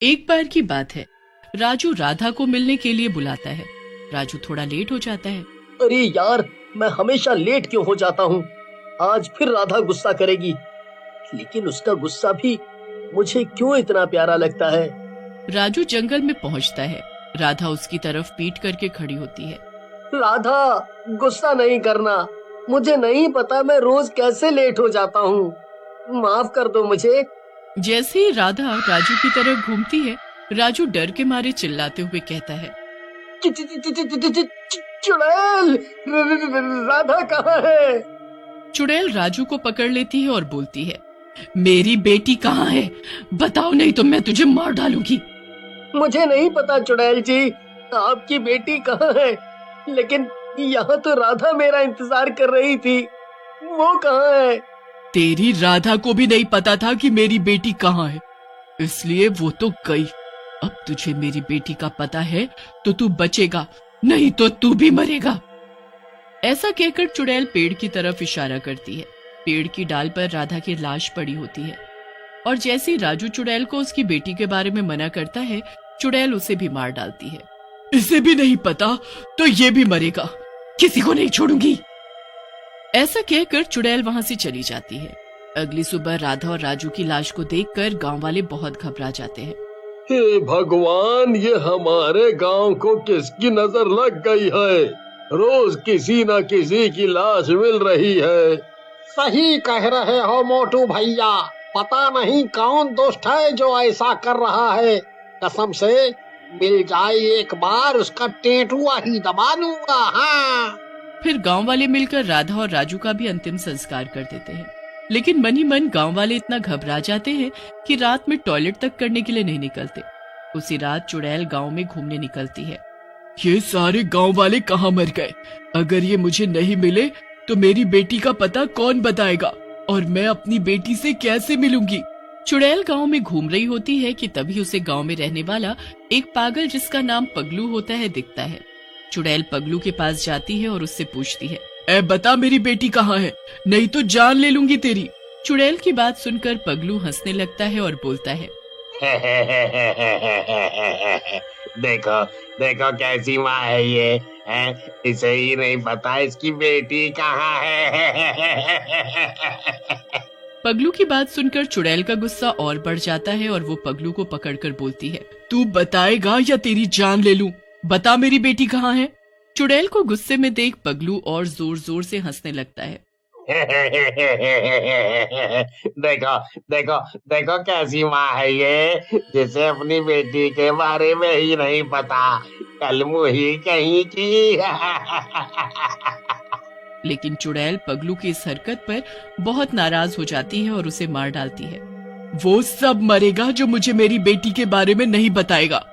एक बार की बात है, राजू राधा को मिलने के लिए बुलाता है। राजू थोड़ा लेट हो जाता है। अरे यार, मैं हमेशा लेट क्यों हो जाता हूँ। आज फिर राधा गुस्सा करेगी, लेकिन उसका गुस्सा भी मुझे क्यों इतना प्यारा लगता है। राजू जंगल में पहुंचता है। राधा उसकी तरफ पीठ करके खड़ी होती है। राधा, गुस्सा नहीं करना। मुझे नहीं पता मैं रोज कैसे लेट हो जाता हूँ। माफ कर दो मुझे। जैसे ही राधा राजू की तरफ घूमती है, राजू डर के मारे चिल्लाते हुए कहता है, चुड़ैल, राधा कहाँ है? चुड़ैल राजू को पकड़ लेती है और बोलती है, मेरी बेटी कहाँ है? बताओ, नहीं तो मैं तुझे मार डालूंगी। मुझे नहीं पता चुड़ैल जी, आपकी बेटी कहाँ है, लेकिन यहाँ तो राधा मेरा इंतजार कर रही थी। वो कहाँ है? तेरी राधा को भी नहीं पता था कि मेरी बेटी कहाँ है, इसलिए वो तो गई। अब तुझे मेरी बेटी का पता है तो तू बचेगा, नहीं तो तू भी मरेगा। ऐसा कहकर चुड़ैल पेड़ की तरफ इशारा करती है। पेड़ की डाल पर राधा की लाश पड़ी होती है, और जैसे ही राजू चुड़ैल को उसकी बेटी के बारे में मना करता है, चुड़ैल उसे भी मार डालती है। इसे भी नहीं पता तो ये भी मरेगा, किसी को नहीं छोड़ूंगी। ऐसा कहकर चुड़ैल वहां से चली जाती है। अगली सुबह राधा और राजू की लाश को देखकर गांव वाले बहुत घबरा जाते हैं। हे भगवान, ये हमारे गांव को किसकी नजर लग गई है? रोज किसी न किसी की लाश मिल रही है। सही कह रहे हो मोटू भैया, पता नहीं कौन दुष्ट है जो ऐसा कर रहा है। कसम से मिल जाए एक बार, उसका टेटुआ ही दबा दूंगा। हाँ। फिर गांव वाले मिलकर राधा और राजू का भी अंतिम संस्कार कर देते हैं। लेकिन मन ही मन गांव वाले इतना घबरा जाते हैं कि रात में टॉयलेट तक करने के लिए नहीं निकलते। उसी रात चुड़ैल गांव में घूमने निकलती है। ये सारे गांव वाले कहाँ मर गए? अगर ये मुझे नहीं मिले तो मेरी बेटी का पता कौन बताएगा, और मैं अपनी बेटी से कैसे मिलूंगी? चुड़ैल गांव में घूम रही होती है कि तभी उसे गांव में रहने वाला एक पागल जिसका नाम पगलू होता है दिखता है। चुड़ैल पगलू के पास जाती है और उससे पूछती है, ए बता मेरी बेटी कहाँ है, नहीं तो जान ले लूंगी तेरी। चुड़ैल की बात सुनकर पगलू हंसने लगता है और बोलता है, देखो देखो कैसी माँ है ये है? इसे ही नहीं पता इसकी बेटी कहाँ है। पगलू की बात सुनकर चुड़ैल का गुस्सा और बढ़ जाता है और वो पगलू को पकड़कर बोलती है, तू बताएगा या तेरी जान ले लूं? बता मेरी बेटी कहाँ है? चुड़ैल को गुस्से में देख पगलू और जोर जोर से हंसने लगता है। देखो देखो देखो कैसी माँ है ये, जिसे अपनी बेटी के बारे में ही नहीं पता, कलमुही कहीं की। लेकिन चुड़ैल पगलू की इस हरकत पर बहुत नाराज हो जाती है और उसे मार डालती है। वो सब मरेगा जो मुझे मेरी बेटी के बारे में नहीं बताएगा,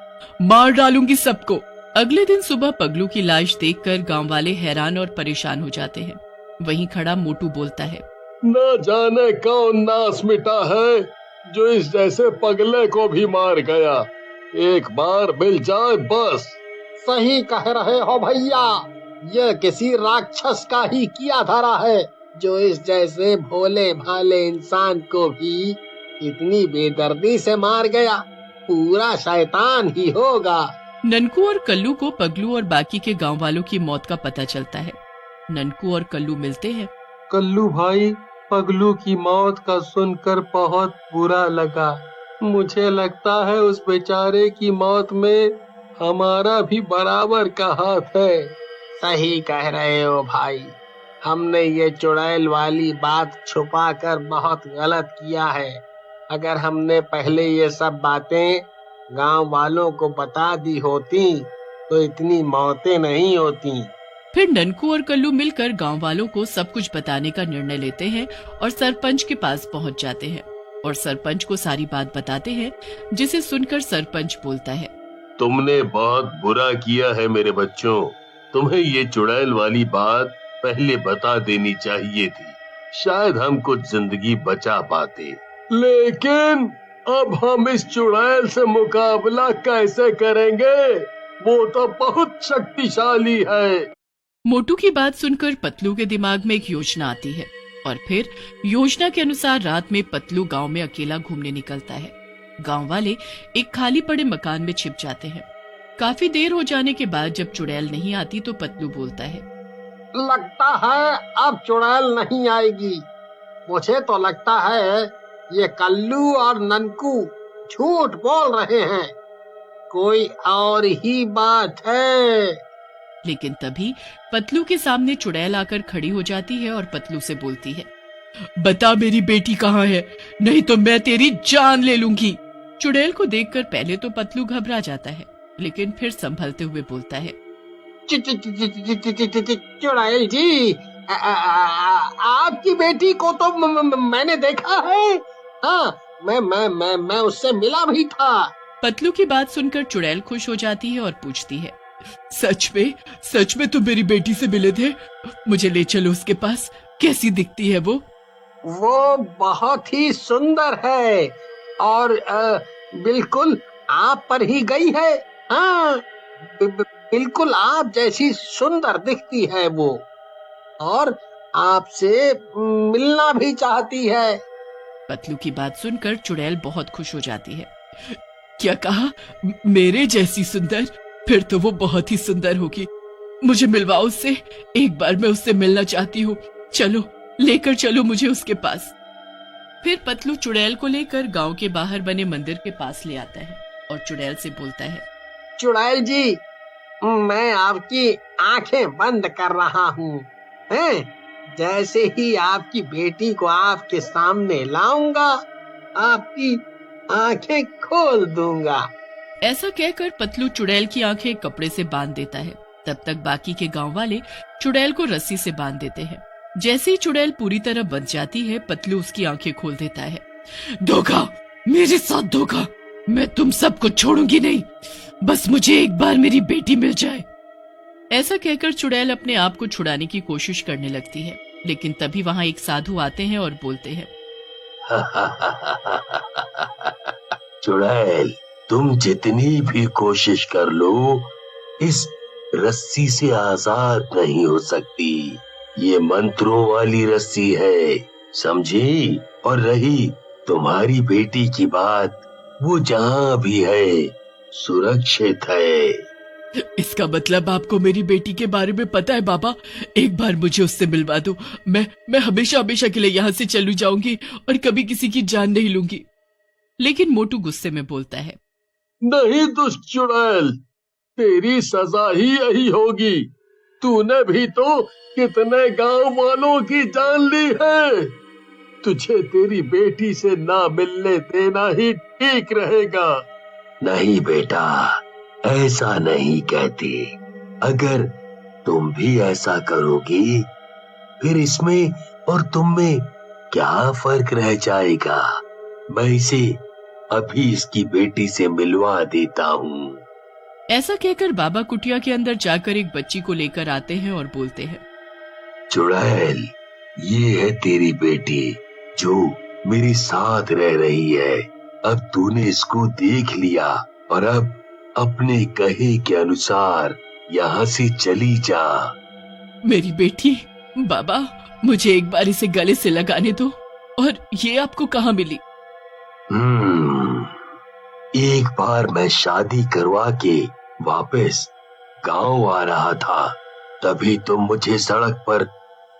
मार डालूंगी सबको। अगले दिन सुबह पगलू की लाश देखकर गांव वाले हैरान और परेशान हो जाते हैं। वहीं खड़ा मोटू बोलता है, न जाने कौन नास मिटा है जो इस जैसे पगले को भी मार गया। एक बार मिल जाए बस। सही कह रहे हो भैया, ये किसी राक्षस का ही किया धरा है जो इस जैसे भोले भाले इंसान को भी इतनी बेदर्दी से मार गया। पूरा शैतान ही होगा। ननकू और कल्लू को पगलू और बाकी के गांव वालों की मौत का पता चलता है। ननकू और कल्लू मिलते हैं। कल्लू भाई, पगलू की मौत का सुनकर बहुत बुरा लगा। मुझे लगता है उस बेचारे की मौत में हमारा भी बराबर का हाथ है। सही कह रहे हो भाई, हमने ये चुड़ैल वाली बात छुपा कर बहुत गलत किया है। अगर हमने पहले ये सब बातें गांव वालों को बता दी होती तो इतनी मौतें नहीं होती। फिर ननकू और कल्लू मिलकर गांव वालों को सब कुछ बताने का निर्णय लेते हैं और सरपंच के पास पहुंच जाते हैं और सरपंच को सारी बात बताते हैं, जिसे सुनकर सरपंच बोलता है, तुमने बहुत बुरा किया है मेरे बच्चों। तुम्हें ये चुड़ैल वाली बात पहले बता देनी चाहिए थी, शायद हम कुछ जिंदगी बचा पाते। लेकिन अब हम इस चुड़ैल से मुकाबला कैसे करेंगे? वो तो बहुत शक्तिशाली है। मोटू की बात सुनकर पतलू के दिमाग में एक योजना आती है और फिर योजना के अनुसार रात में पतलू गांव में अकेला घूमने निकलता है। गांव वाले एक खाली पड़े मकान में छिप जाते हैं। काफी देर हो जाने के बाद जब चुड़ैल नहीं आती तो पतलू बोलता है, लगता है अब चुड़ैल नहीं आएगी। मुझे तो लगता है ये कल्लू और ननकू झूठ बोल रहे हैं, कोई और ही बात है। लेकिन तभी पतलू के सामने चुड़ैल आकर खड़ी हो जाती है और पतलू से बोलती है, बता मेरी बेटी कहाँ है, नहीं तो मैं तेरी जान ले लूंगी। चुड़ैल को देखकर पहले तो पतलू घबरा जाता है, लेकिन फिर संभलते हुए बोलता है, चुड़ैल जी, आपकी बेटी को तो मैंने देखा है। हाँ, मैं उससे मिला भी था। पतलू की बात सुनकर चुड़ैल खुश हो जाती है और पूछती है, सच में तुम मेरी बेटी से मिले थे? मुझे ले चलो उसके पास, कैसी दिखती है वो? वो बहुत ही सुंदर है और बिल्कुल आप पर ही गई है। हाँ, बिल्कुल आप जैसी सुंदर दिखती है वो, और आपसे मिलना भी चाहती है। पतलू की बात सुनकर चुड़ैल बहुत खुश हो जाती है। क्या कहा? मेरे जैसी सुंदर? फिर तो वो बहुत ही सुंदर होगी, मुझे मिलवाओ उससे, एक बार मैं उससे मिलना चाहती हूँ, चलो लेकर चलो मुझे उसके पास। फिर पतलू चुड़ैल को लेकर गांव के बाहर बने मंदिर के पास ले आता है और चुड़ैल से बोलता है, चुड़ैल जी, मैं आपकी आंखें बंद कर रहा हूँ, जैसे ही आपकी बेटी को आपके सामने लाऊंगा, आपकी आंखें खोल दूंगा। ऐसा कहकर पतलू चुड़ैल की आंखें कपड़े से बांध देता है। तब तक बाकी के गांव वाले चुड़ैल को रस्सी से बांध देते हैं। जैसे ही चुड़ैल पूरी तरह बंध जाती है, पतलू उसकी आंखें खोल देता है। धोखा, मेरे साथ धोखा, मैं तुम सबको छोड़ूंगी नहीं, बस मुझे एक बार मेरी बेटी मिल जाए। ऐसा कहकर चुड़ैल अपने आप को छुड़ाने की कोशिश करने लगती है, लेकिन तभी वहां एक साधु आते हैं और बोलते हैं, चुड़ैल, तुम जितनी भी कोशिश कर लो, इस रस्सी से आजाद नहीं हो सकती। ये मंत्रों वाली रस्सी है, समझी? और रही तुम्हारी बेटी की बात, वो जहाँ भी है सुरक्षित है। इसका मतलब आपको मेरी बेटी के बारे में पता है बाबा? एक बार मुझे उससे मिलवा दो, मैं हमेशा हमेशा के लिए यहाँ से चली जाऊंगी और कभी किसी की जान नहीं लूंगी। लेकिन मोटू गुस्से में बोलता है, नहीं दुष्ट चुड़ैल, तेरी सजा ही यही होगी। तूने भी तो कितने गांव वालों की जान ली है। तुझे तेरी बेटी से ना मिलने देना ही ठीक रहेगा। नहीं बेटा, ऐसा नहीं कहते। अगर तुम भी ऐसा करोगी, फिर इसमें और तुम में क्या फर्क रह जाएगा? मैं इसे अभी इसकी बेटी से मिलवा देता हूँ। ऐसा कहकर बाबा कुटिया के अंदर जाकर एक बच्ची को लेकर आते हैं और बोलते हैं, चुड़ैल, ये है तेरी बेटी जो मेरे साथ रह रही है। अब तूने इसको देख लिया और अब अपने कहे के अनुसार यहाँ से चली जा। मेरी बेटी? बाबा, मुझे एक बार इसे गले से लगाने दो। और ये आपको कहाँ मिली? एक बार मैं शादी करवा के वापस गांव आ रहा था, तभी तुम मुझे सड़क पर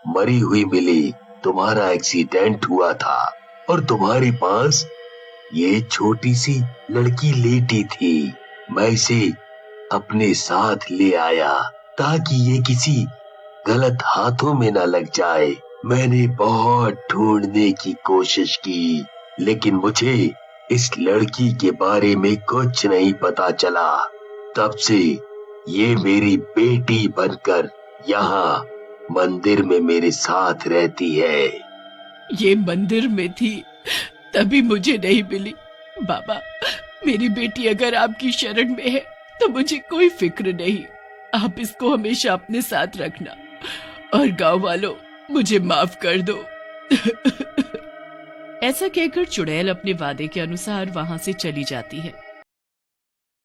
मरी हुई मिली। तुम्हारा एक्सीडेंट हुआ था और तुम्हारे पास ये छोटी सी लड़की लेटी थी। मैं इसे अपने साथ ले आया ताकि ये किसी गलत हाथों में न लग जाए। मैंने बहुत ढूंढने की कोशिश की, लेकिन मुझे इस लड़की के बारे में कुछ नहीं पता चला। तब से ये मेरी बेटी बनकर यहाँ मंदिर में मेरे साथ रहती है। ये मंदिर में थी तभी मुझे नहीं मिली। बाबा, मेरी बेटी अगर आपकी शरण में है तो मुझे कोई फिक्र नहीं। आप इसको हमेशा अपने साथ रखना और गांव वालों, मुझे माफ कर दो। ऐसा कहकर चुड़ैल अपने वादे के अनुसार वहां से चली जाती है।